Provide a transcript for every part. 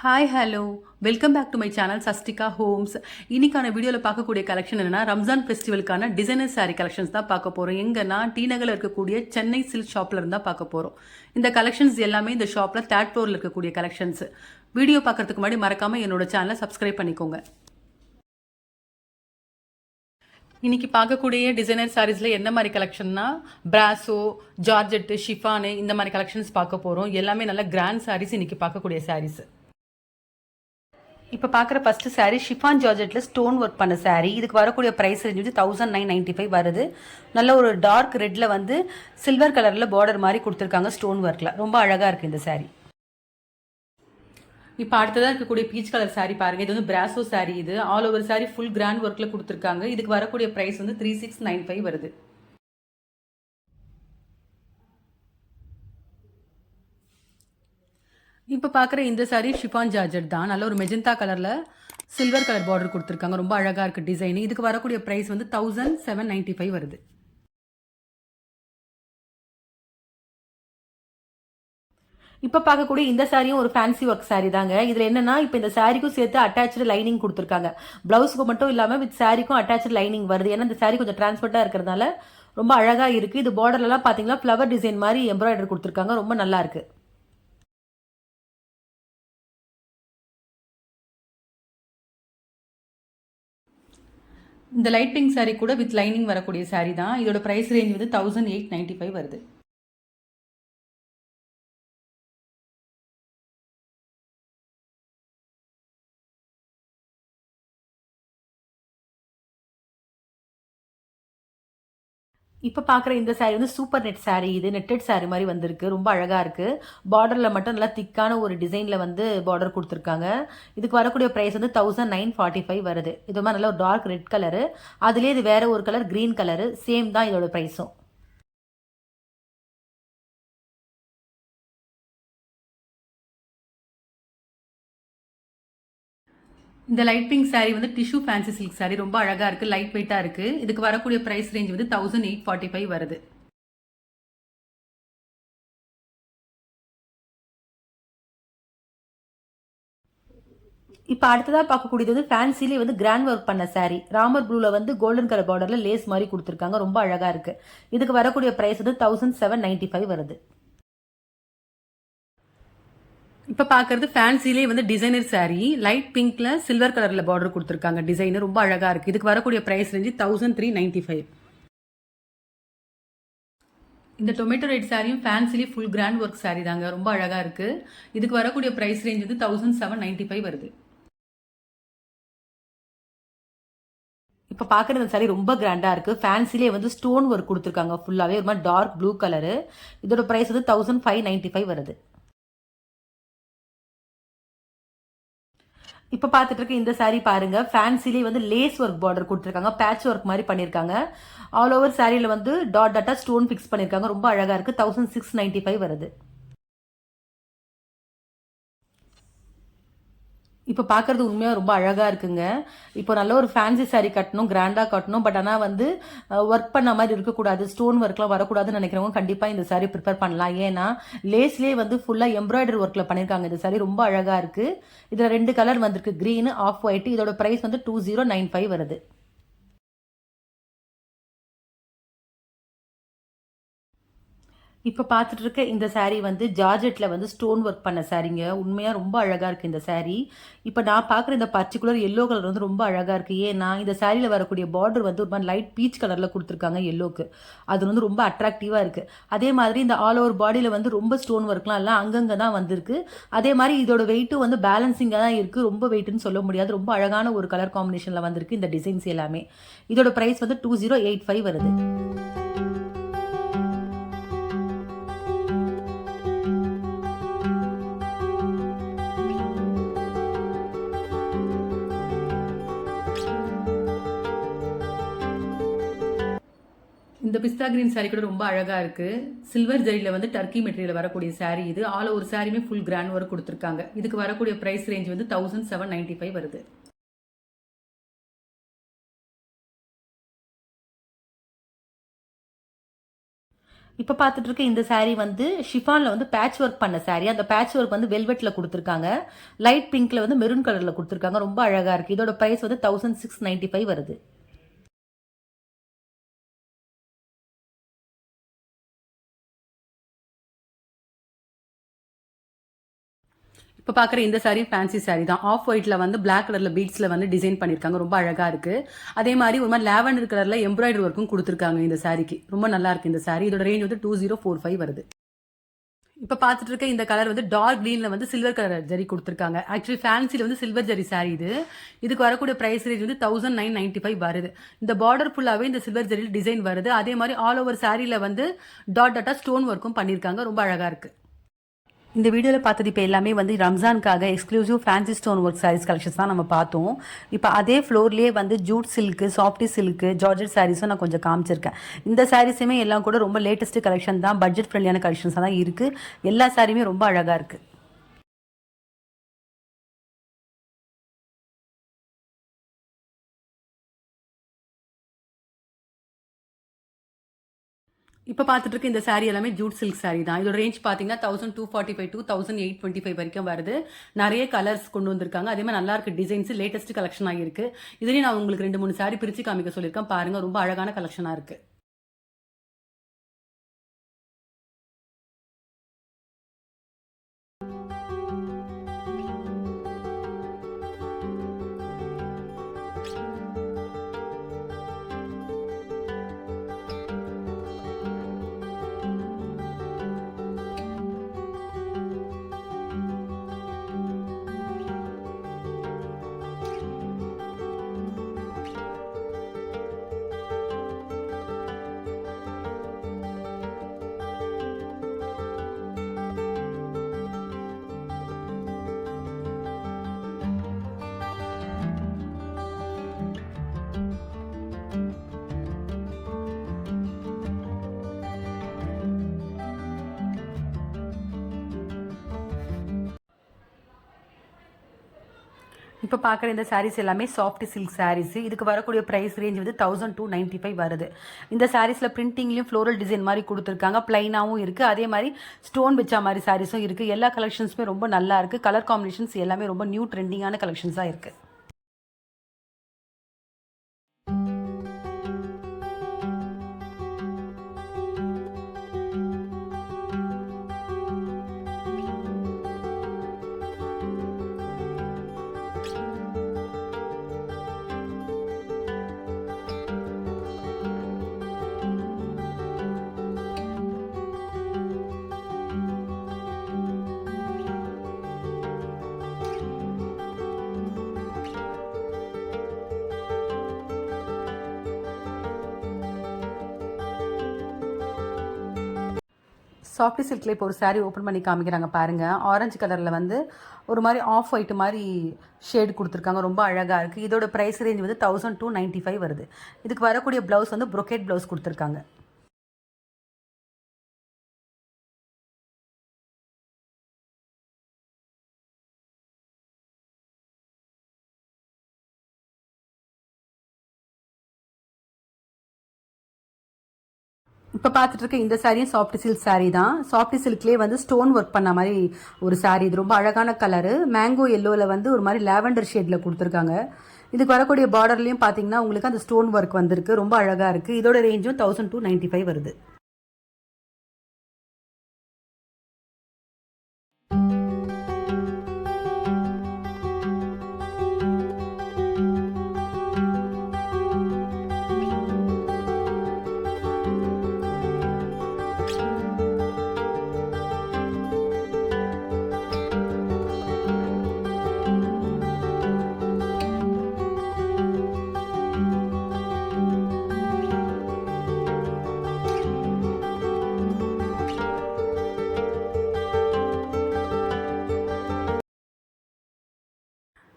Hi hello welcome back to my channel சஸ்டிகா homes. இன்னைக்கான வீடியோவில் பார்க்கக்கூடிய கலெக்ஷன் என்னன்னா ரம்ஜான் ஃபெஸ்டிவலுக்கான டிசைனர் சாரீ கலெக்ஷன்ஸ் தான் பார்க்க போகிறோம். எங்கன்னா டி நகரில் இருக்கக்கூடிய சென்னை சில்க் ஷாப்பில் இருந்தால் பார்க்க போகிறோம். இந்த கலெக்ஷன்ஸ் எல்லாமே இந்த ஷாப்பில் தேர்ட் ஃப்ளோரில் இருக்கக்கூடிய கலெக்ஷன்ஸ். வீடியோ பார்க்கறதுக்கு முன்னாடி மறக்காமல் என்னோட சேனலை சப்ஸ்கிரைப் பண்ணிக்கோங்க. இன்னைக்கு பார்க்கக்கூடிய டிசைனர் சாரீஸில் என்ன மாதிரி கலெக்ஷன்னா பிராசோ, ஜார்ஜெட்டு, ஷிஃபானு இந்த மாதிரி கலெக்ஷன்ஸ் பார்க்க போகிறோம். எல்லாமே நல்ல கிராண்ட் சாரீஸ் இன்னைக்கு பார்க்கக்கூடிய சாரீஸ். இப்போ பார்க்குற ஃபஸ்ட்டு சாரீ ஷிஃபான் ஜார்ஜெட்டில் ஸ்டோன் ஒர்க் பண்ண சாரீ. இதுக்கு வரக்கூடிய ப்ரைஸ் ரேஞ்ச் வந்து 1995 வருது. நல்ல ஒரு டார்க் ரெட்டில் வந்து சில்வர் கலரில் பார்டர் மாதிரி கொடுத்துருக்காங்க ஸ்டோன் ஒர்க்கில். ரொம்ப அழகாக இருக்குது இந்த சாரீ. இப்போ அடுத்ததாக இருக்கக்கூடிய பீச் கலர் சாரீ பாருங்கள். இது வந்து பிராசோ சாரீ. இது all over sari full grand ஒர்க்கில் கொடுத்துருக்காங்க. இதுக்கு வரக்கூடிய ப்ரைஸ் வந்து 3695 வருது. இப்போ பார்க்குற இந்த சாரீ ஷிஃபான் ஜார்ஜெட் தான். நல்ல ஒரு மெஜந்தா கலரில் சில்வர் கலர் பார்டர் கொடுத்துருக்காங்க. ரொம்ப அழகாக இருக்குது டிசைன். இதுக்கு வரக்கூடிய ப்ரைஸ் வந்து 1795 வருது. இப்போ பார்க்கக்கூடிய இந்த சாரியும் ஒரு ஃபேன்சி ஒர்க் சாரீ தாங்க. இதில் என்னன்னா இப்போ இந்த சாரிக்கும் சேர்த்து அட்டாச்சு லைனிங் கொடுத்துருக்காங்க. ப்ளவுஸுக்கு மட்டும் இல்லாமல் வித் சாரிக்கும் அட்டாச்சு லைனிங் வருது. ஏன்னா இந்த சாரீ கொஞ்சம் டிரான்ஸ்பர்ட்டாக இருக்கிறதுனால ரொம்ப அழகாக இருக்குது. இது பார்டர்லாம் பார்த்தீங்கன்னா ஃப்ளவர் டிசைன் மாதிரி எம்ப்ராய்டரி கொடுத்துருக்காங்க. ரொம்ப நல்லா இருக்குது. இந்த லைட் பிங்க் சாரீ கூட வித் லைனிங் வரக்கூடிய சாரீ தான். இதோட ப்ரைஸ் ரேஞ்ச் வந்து 1895 வருது. இப்போ பார்க்குற இந்த சாரீ வந்து சூப்பர் நெட் சாரீ. இது நெட்டட் சாரீ மாதிரி வந்திருக்கு. ரொம்ப அழகாக இருக்குது. பார்டரில் மட்டும் நல்லா திக்கான ஒரு டிசைனில் வந்து பார்டர் கொடுத்துருக்காங்க. இதுக்கு வரக்கூடிய ப்ரைஸ் வந்து 1945 வருது. இது மாதிரி நல்ல ஒரு டார்க் ரெட் கலரு. அதுலேயே இது வேற ஒரு கலர் க்ரீன் கலரு. சேம் தான் இதோட ப்ரைஸும். இந்த லைட் பிங்க் சாரீ வந்து டிஷ்யூ ஃபேன்சி சில்க் சாரீ. ரொம்ப அழகாக இருக்குது. லைட் வெயிட்டாக இருக்குது. இதுக்கு வரக்கூடிய ப்ரைஸ் ரேஞ்ச் வந்து 1845 வருது. இப்போ அடுத்ததாக பார்க்கக்கூடியது வந்து ஃபேன்சிலே வந்து கிராண்ட் ஒர்க் பண்ண சாரீ. ராமர் ப்ளூவில் வந்து கோல்டன் கலர் பார்டரில் லேஸ் மாதிரி கொடுத்துருக்காங்க. ரொம்ப அழகாக இருக்குது. இதுக்கு வரக்கூடிய ப்ரைஸ் வந்து 1795 வருது. இப்போ பார்க்குறது ஃபேன்சிலே வந்து டிசைனர் சாரீ. லைட் பிங்க்ல சில்வர் கலரில் பார்டர் கொடுத்துருக்காங்க. டிசைனர் ரொம்ப அழகாக இருக்குது. இதுக்கு வரக்கூடிய ப்ரைஸ் ரேஞ்சு 1395. இந்த டொமேட்டோ ரெட் சாரியும் ஃபேன்சிலே ஃபுல் கிராண்ட் ஒர்க் சாரீ தாங்க. ரொம்ப அழகாக இருக்குது. இதுக்கு வரக்கூடிய ப்ரைஸ் ரேஞ்ச் வந்து 1795 வருது. இப்போ பார்க்குற இந்த சாரீ ரொம்ப கிராண்டாக இருக்குது. ஃபேன்சிலே வந்து ஸ்டோன் ஒர்க் கொடுத்துருக்காங்க. ஃபுல்லாகவே ஒரு மாதிரி டார்க் ப்ளூ கலரு. இதோட ப்ரைஸ் வந்து 1595 வருது. இப்போ பார்த்துட்டு இருக்க இந்த சாரீ பாருங்க. ஃபேன்சிலே வந்து லேஸ் ஒர்க் பார்டர் கொடுத்துருக்காங்க. பேட்ச் ஒர்க் மாதிரி பண்ணியிருக்காங்க. ஆல் ஓவர் சாரியில் வந்து டாட் டாட்டா ஸ்டோன் ஃபிக்ஸ் பண்ணியிருக்காங்க. ரொம்ப அழகாக இருக்குது. 1695 வருது. இப்போ பார்க்குறது உண்மையாக ரொம்ப அழகாக இருக்குங்க. இப்போ நல்ல ஒரு ஃபேன்சி சாரீ கட்டணும், கிராண்டாக கட்டணும். பட் ஆனால் வந்து ஒர்க் பண்ண மாதிரி இருக்கக்கூடாது, ஸ்டோன் ஒர்க்லாம் வரக்கூடாதுன்னு நினைக்கிறவங்க கண்டிப்பாக இந்த சாரீ ப்ரிப்பேர் பண்ணலாம். ஏன்னா லேஸ்லேயே வந்து ஃபுல்லாக எம்ப்ராய்டரி ஒர்க்கில் பண்ணியிருக்காங்க. இந்த சாரீ ரொம்ப அழகாக இருக்குது. இதில் 2 கலர் வந்திருக்கு, க்ரீன், ஆஃப் ஒயிட். இதோட ப்ரைஸ் வந்து 2095 வருது. இப்போ பார்த்துட்டு இருக்க இந்த சாரீ வந்து ஜார்ஜெட்டில் வந்து ஸ்டோன் ஒர்க் பண்ண சாரீங்க. உண்மையாக ரொம்ப அழகாக இருக்குது இந்த சாரீ. இப்போ நான் பார்க்குற இந்த பர்டிகுலர் எல்லோ கலர் வந்து ரொம்ப அழகாக இருக்குது. ஏன்னா இந்த சாரியில் வரக்கூடிய பார்டர் வந்து ஒரு மாதிரி லைட் பீச் கலரில் கொடுத்துருக்காங்க எல்லோக்கு. அது வந்து ரொம்ப அட்ராக்டிவாக இருக்குது. அதே மாதிரி இந்த ஆல் ஓவர் பாடியில் வந்து ரொம்ப ஸ்டோன் ஒர்க்லாம் எல்லாம் அங்கங்கே தான் வந்திருக்கு. அதே மாதிரி இதோட வெயிட்டும் வந்து பேலன்சிங்காக தான் இருக்குது. ரொம்ப வெயிட்டுன்னு சொல்ல முடியாது. ரொம்ப அழகான ஒரு கலர் காம்பினேஷனில் வந்திருக்கு இந்த டிசைன்ஸ் எல்லாமே. இதோட ப்ரைஸ் வந்து 2085 வருது. இந்த பிஸ்தா கிரீன் சாரீ கூட ரொம்ப அழகாக இருக்குது. சில்வர் ஜரியில் வந்து டர்க்கி மெட்டீரியல் வரக்கூடிய சாரீ இது. ஆல் ஓவர் சாரியுமே ஃபுல் கிராண்ட் ஒர்க் கொடுத்துருக்காங்க. இதுக்கு வரக்கூடிய ப்ரைஸ் ரேஞ்ச் வந்து 1795 வருது. இப்போ பார்த்துட்டு இருக்க இந்த saree வந்து ஷிஃபானில் வந்து பேட்ச் ஒர்க் பண்ண saree. அந்த பேட்ச் ஒர்க் வந்து வெல்வெட்டில் கொடுத்துருக்காங்க. லைட் பிங்க்ல வந்து மெரூன் கலரில் கொடுத்துருக்காங்க. ரொம்ப அழகாக இருக்குது. இதோட ப்ரைஸ் வந்து 1695 வருது. இப்போ பார்க்குற இந்த saree ஃபேன்சி saree தான். ஆஃப் ஒயிட்டில் வந்து பிளாக் கலரில் பீட்ஸில் வந்து டிசைன் பண்ணியிருக்காங்க. ரொம்ப அழகாக இருக்குது. அதே மாதிரி ஒரு மாதிரி லேவண்டர் கலரில் எம்ப்ராய்டரி ஒர்க்கும் கொடுத்துருக்காங்க இந்த சாரிக்கு. ரொம்ப நல்லா இருக்குது இந்த saree. இதோட ரேஞ்ச் வந்து 2045 வருது. இப்போ பார்த்துட்டு இருக்க இந்த கலர் வந்து டார்க் க்ரீனில் வந்து சில்வர் கலர் ஜரி கொடுத்துருக்காங்க. ஆக்சுவலி ஃபேன்சியில் வந்து சில்வர் ஜரி saree இது. இதுக்கு வரக்கூடிய ப்ரைஸ் ரேஞ்ச் வந்து 1995 வருது. இந்த பார்டர் ஃபுல்லாகவே இந்த சில்வர் ஜரியில் டிசைன் வருது. அதே மாதிரி ஆல் ஓவர் சாரியில் வந்து டாட் டாட்டாக ஸ்டோன் ஒர்க்கும் பண்ணியிருக்காங்க. ரொம்ப அழகாக இருக்குது. இந்த வீடியோவில் பார்த்தது இப்போ எல்லாமே வந்து ரம்ஜானுக்காக exclusive fancy stone work saris collections தான் நம்ம பார்த்தோம். இப்போ அதே ஃப்ளோர்லேயே வந்து jute silk, softy silk, georgette சாரீஸும் நான் கொஞ்சம் காமிச்சிருக்கேன். இந்த சாரீஸுமே எல்லாம் கூட ரொம்ப லேட்டஸ்ட் கலெக்ஷன் தான், பட்ஜெட் ஃப்ரெண்ட்லியான கலெக்ஷன்ஸ் தான் இருக்குது. எல்லா சாரியுமே ரொம்ப அழகாக இருக்குது. இப்போ பார்த்துட்டு இருக்க இந்த saree எல்லாமே ஜூட் சில்க் saree தான். இதோட ரேஞ்ச் பார்த்தீங்கன்னா 1245 to 1825 வரைக்கும் வருது. நிறைய கலர்ஸ் கொண்டு வந்திருக்காங்க. அதே மாதிரி நல்லா இருக்கு டிசைன்ஸ், லேட்டஸ்ட் கலெக்ஷன் ஆகிருக்கு. இதுலேயும் நான் உங்களுக்கு 2-3 saree பிரித்து காமிக்க சொல்லியிருக்கேன். பாருங்க, ரொம்ப அழகான கலெக்ஷனாக இருக்கு. இப்போ பார்க்குற இந்த சாரீஸ் எல்லாமே சாஃப்ட் சில்க் சாரீஸ். இதுக்கு வரக்கூடிய ப்ரைஸ் ரேஞ்ச் வந்து 1295 வருது. இந்த சாரீஸில் பிரிண்டிங்லேயும் ஃப்ளோரல் டிசைன் மாதிரி கொடுத்துருக்காங்க. ப்ளைனாகவும் இருக்குது. அதே மாதிரி ஸ்டோன் வச்சா மாதிரி சாரீஸும் இருக்குது. எல்லா கலெக்ஷன்ஸுமே ரொம்ப நல்லா இருக்குது. கலர் காம்பினேஷன்ஸ் எல்லாமே ரொம்ப நியூ ட்ரெண்டிங்கான கலெக்ஷன்ஸாக இருக்குது. சாஃப்டி சில்கில் இப்போ ஒரு saree ஓப்பன் பண்ணி காமிக்கிறாங்க பாருங்கள். ஆரஞ்சு கலரில் வந்து ஒரு மாதிரி ஆஃப் ஒயிட் மாதிரி ஷேட் கொடுத்துருக்காங்க. ரொம்ப அழகாக இருக்குது. இதோட ப்ரைஸ் ரேஞ்ச் வந்து 1295 வருது. இதுக்கு வரக்கூடிய ப்ளவுஸ் வந்து ப்ரொக்கேட் ப்ளவுஸ் கொடுத்துருக்காங்க. இப்போ பார்த்துட்டு இருக்க இந்த சாரியும் சாஃப்ட் சில்க் saree தான். சாஃப்ட் சில்க்லேயே வந்து ஸ்டோன் ஒர்க் பண்ண மாதிரி ஒரு saree. இது ரொம்ப அழகான கலரு. மேங்கோ எல்லோவில் வந்து ஒரு மாதிரி லேவண்டர் ஷேடில் கொடுத்துருக்காங்க. இதுக்கு வரக்கூடிய பார்டர்லையும் பார்த்தீங்கன்னா உங்களுக்கு அந்த ஸ்டோன் ஒர்க் வந்திருக்கு. ரொம்ப அழகாக இருக்குது. இதோட ரேஞ்சும் 1295 வருது.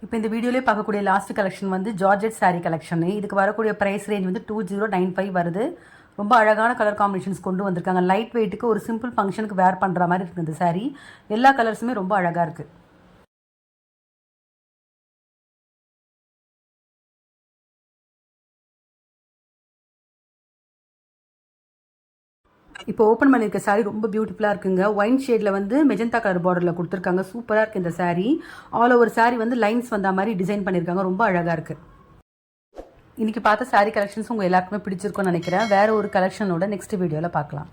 இப்போ இந்த வீடியோலேயே பார்க்கக்கூடிய லாஸ்ட் கலெக்ஷன் வந்து ஜார்ஜெட் saree கலெக்ஷன். இதுக்கு வரக்கூடிய ப்ரைஸ் ரேஞ்ச் வந்து 2095 வருது. ரொம்ப அழகான கலர் காம்பினேஷன்ஸ் கொண்டு வந்திருக்காங்க. லைட் வெயிட்டுக்கு ஒரு சிம்பிள் ஃபங்க்ஷனுக்கு வேர் பண்ணுற மாதிரி இருக்குது இந்த saree. எல்லா கலர்ஸுமே ரொம்ப அழகாக இருக்குது. இப்போ ஓப்பன் பண்ணியிருக்க saree ரொம்ப பியூட்டிஃபுல்லாக இருக்குங்க. ஒயின் ஷேடில் வந்து மெஜந்தா கலர் பார்டரில் கொடுத்துருக்காங்க. சூப்பராக இருக்குது இந்த saree. ஆல் ஓவர் saree வந்து லைன்ஸ் வந்த மாதிரி டிசைன் பண்ணியிருக்காங்க. ரொம்ப அழகாக இருக்குது. இன்றைக்கி பார்த்த saree கலெக்ஷன்ஸ் உங்கள் எல்லாருக்குமே பிடிச்சிருக்கும்னு நினைக்கிறேன். வேறு ஒரு கலெக்ஷனோட நெக்ஸ்ட் வீடியோவில் பார்க்கலாம்.